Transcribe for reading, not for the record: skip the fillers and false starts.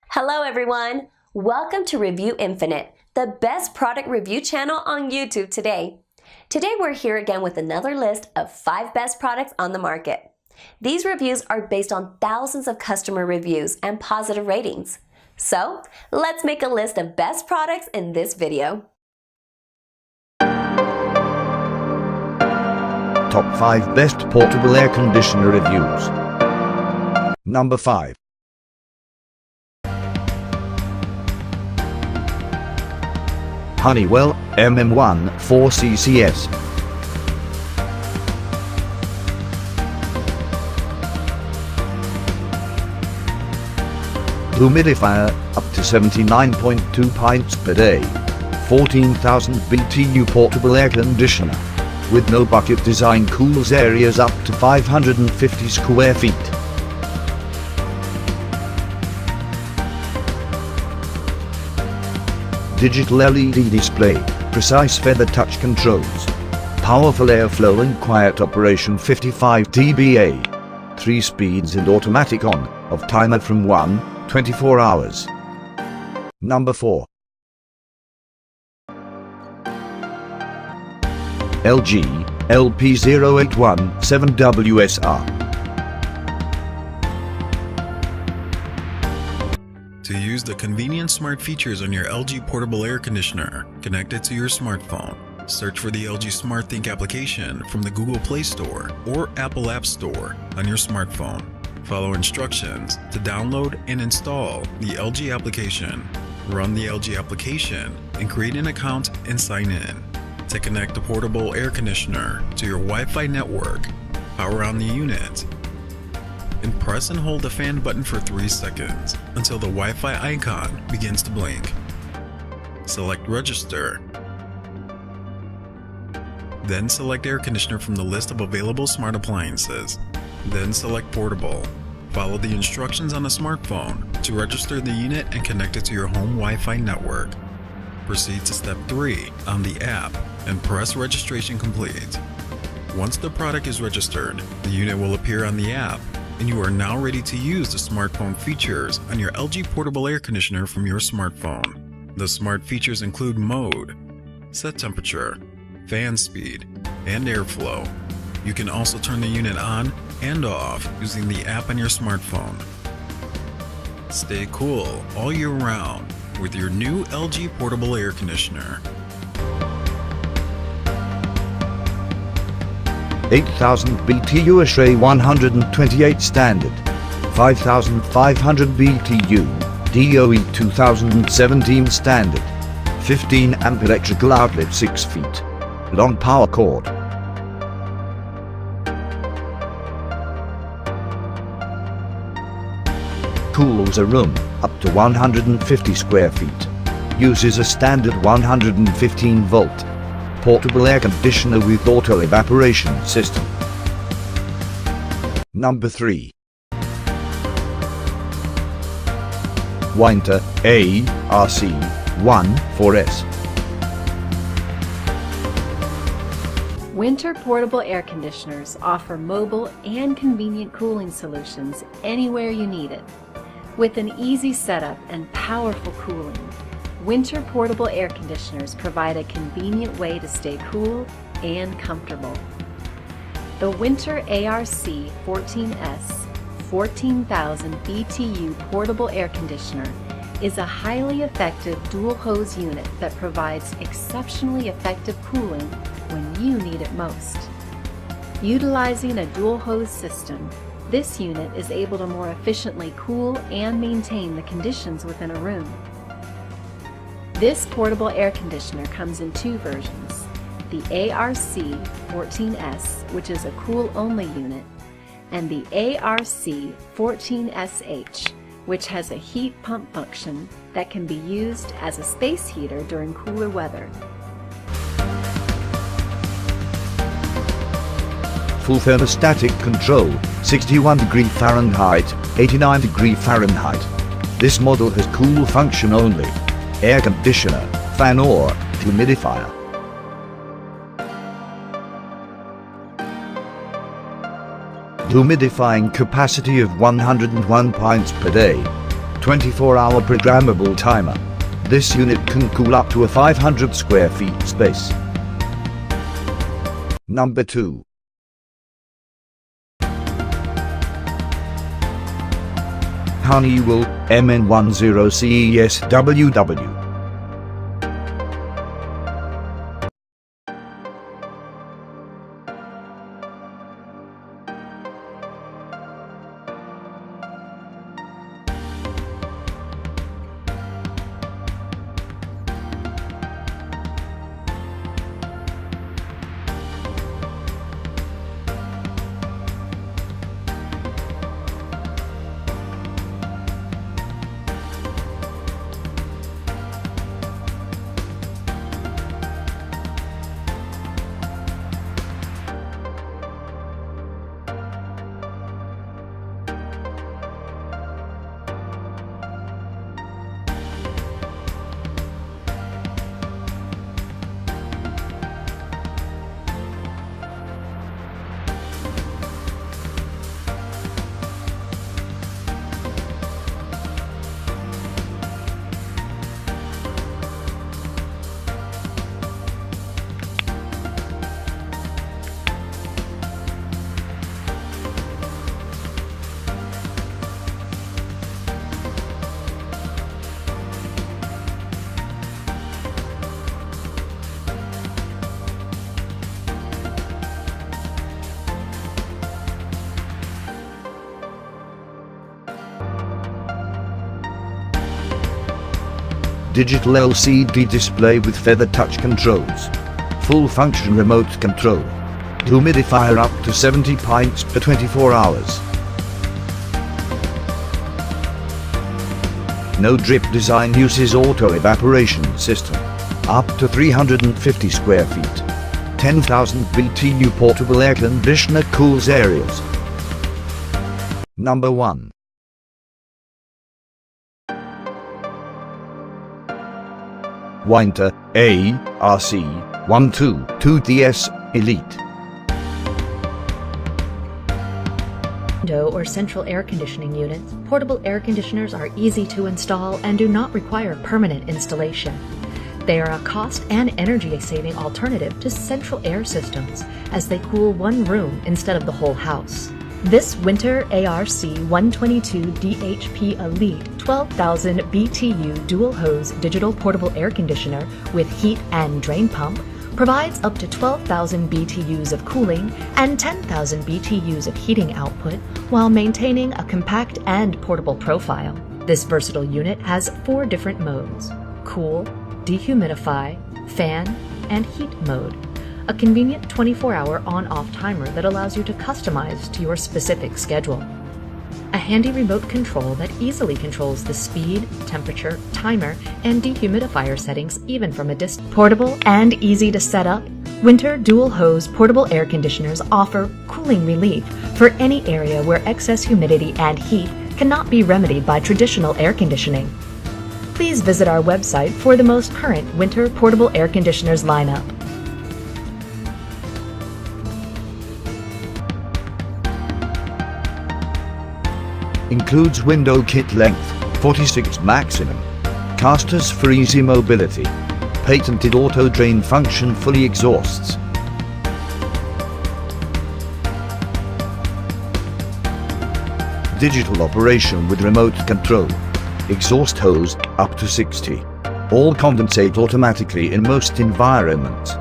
Hello everyone! Welcome to Review Infinite, the best product review channel on YouTube today. Today we're here again with another list of 5 best products on the market. These reviews are based on thousands of customer reviews and positive ratings. So, let's make a list of best products in this video. Top 5 Best Portable Air Conditioner Reviews. Number 5. Honeywell MM1 4CCS. Humidifier up to 79.2 pints per day. 14,000 BTU portable air conditioner. With no bucket design, cools areas up to 550 square feet. Digital LED display, precise feather touch controls. Powerful airflow and quiet operation 55 dBA. 3 speeds and automatic on, off timer from 24 hours. Number 4. LG LP0817WSR. To use the convenient smart features on your LG portable air conditioner connected to your smartphone, search for the LG SmartThink application from the Google Play Store or Apple App Store on your smartphone. Follow instructions to download and install the LG application. Run the LG application and create an account and sign in. To connect the portable air conditioner to your Wi-Fi network, power on the unit, and press and hold the fan button for 3 seconds until the Wi-Fi icon begins to blink. Select Register. Then select Air Conditioner from the list of available smart appliances. Then select Portable. Follow the instructions on the smartphone to register the unit and connect it to your home Wi-Fi network. Proceed to Step 3 on the app and press Registration Complete. Once the product is registered, the unit will appear on the app, and you are now ready to use the smartphone features on your LG portable air conditioner from your smartphone. The smart features include mode, set temperature, fan speed, and airflow. You can also turn the unit on and off using the app on your smartphone. Stay cool all year round with your new LG portable air conditioner. 8,000 BTU Ashtray 128 standard. 5,500 BTU DOE 2017 standard. 15 amp electrical outlet 6 feet. Long power cord. Cools a room up to 150 square feet. Uses a standard 115 volt portable air conditioner with auto evaporation system. Number 3. Winter ARC1 4S. Winter portable air conditioners offer mobile and convenient cooling solutions anywhere you need it. With an easy setup and powerful cooling, winter portable air conditioners provide a convenient way to stay cool and comfortable. The Winter ARC 14S 14,000 BTU portable air conditioner is a highly effective dual hose unit that provides exceptionally effective cooling when you need it most. Utilizing a dual hose system, this unit is able to more efficiently cool and maintain the conditions within a room. This portable air conditioner comes in 2 versions, the ARC 14S, which is a cool-only unit, and the ARC 14SH, which has a heat pump function that can be used as a space heater during cooler weather. Full thermostatic control, 61° Fahrenheit, 89° Fahrenheit. This model has cool function only. Air conditioner, fan or humidifier. Humidifying capacity of 101 pints per day. 24-hour programmable timer. This unit can cool up to a 500 square feet space. Number 2. Honeywell MN10CESWW. Digital LCD display with feather touch controls. Full function remote control. Humidifier up to 70 pints per 24 hours. No drip design uses auto evaporation system. Up to 350 square feet. 10,000 BTU portable air conditioner cools areas. Number 1. Winter ARC122DS Elite. Window or central air conditioning units, portable air conditioners are easy to install and do not require permanent installation. They are a cost and energy-saving alternative to central air systems, as they cool one room instead of the whole house. This Winter ARC122DHP Elite 12,000 BTU dual hose digital portable air conditioner with heat and drain pump provides up to 12,000 BTUs of cooling and 10,000 BTUs of heating output while maintaining a compact and portable profile. This versatile unit has 4 different modes: cool, dehumidify, fan, and heat mode. A convenient 24-hour on-off timer that allows you to customize to your specific schedule. A handy remote control that easily controls the speed, temperature, timer, and dehumidifier settings even from a distance. Portable and easy to set up, Winter dual hose portable air conditioners offer cooling relief for any area where excess humidity and heat cannot be remedied by traditional air conditioning. Please visit our website for the most current winter portable air conditioners lineup. Includes window kit length, 46 maximum. Casters for easy mobility. Patented auto drain function fully exhausts. Digital operation with remote control. Exhaust hose up to 60. All condensate automatically in most environments.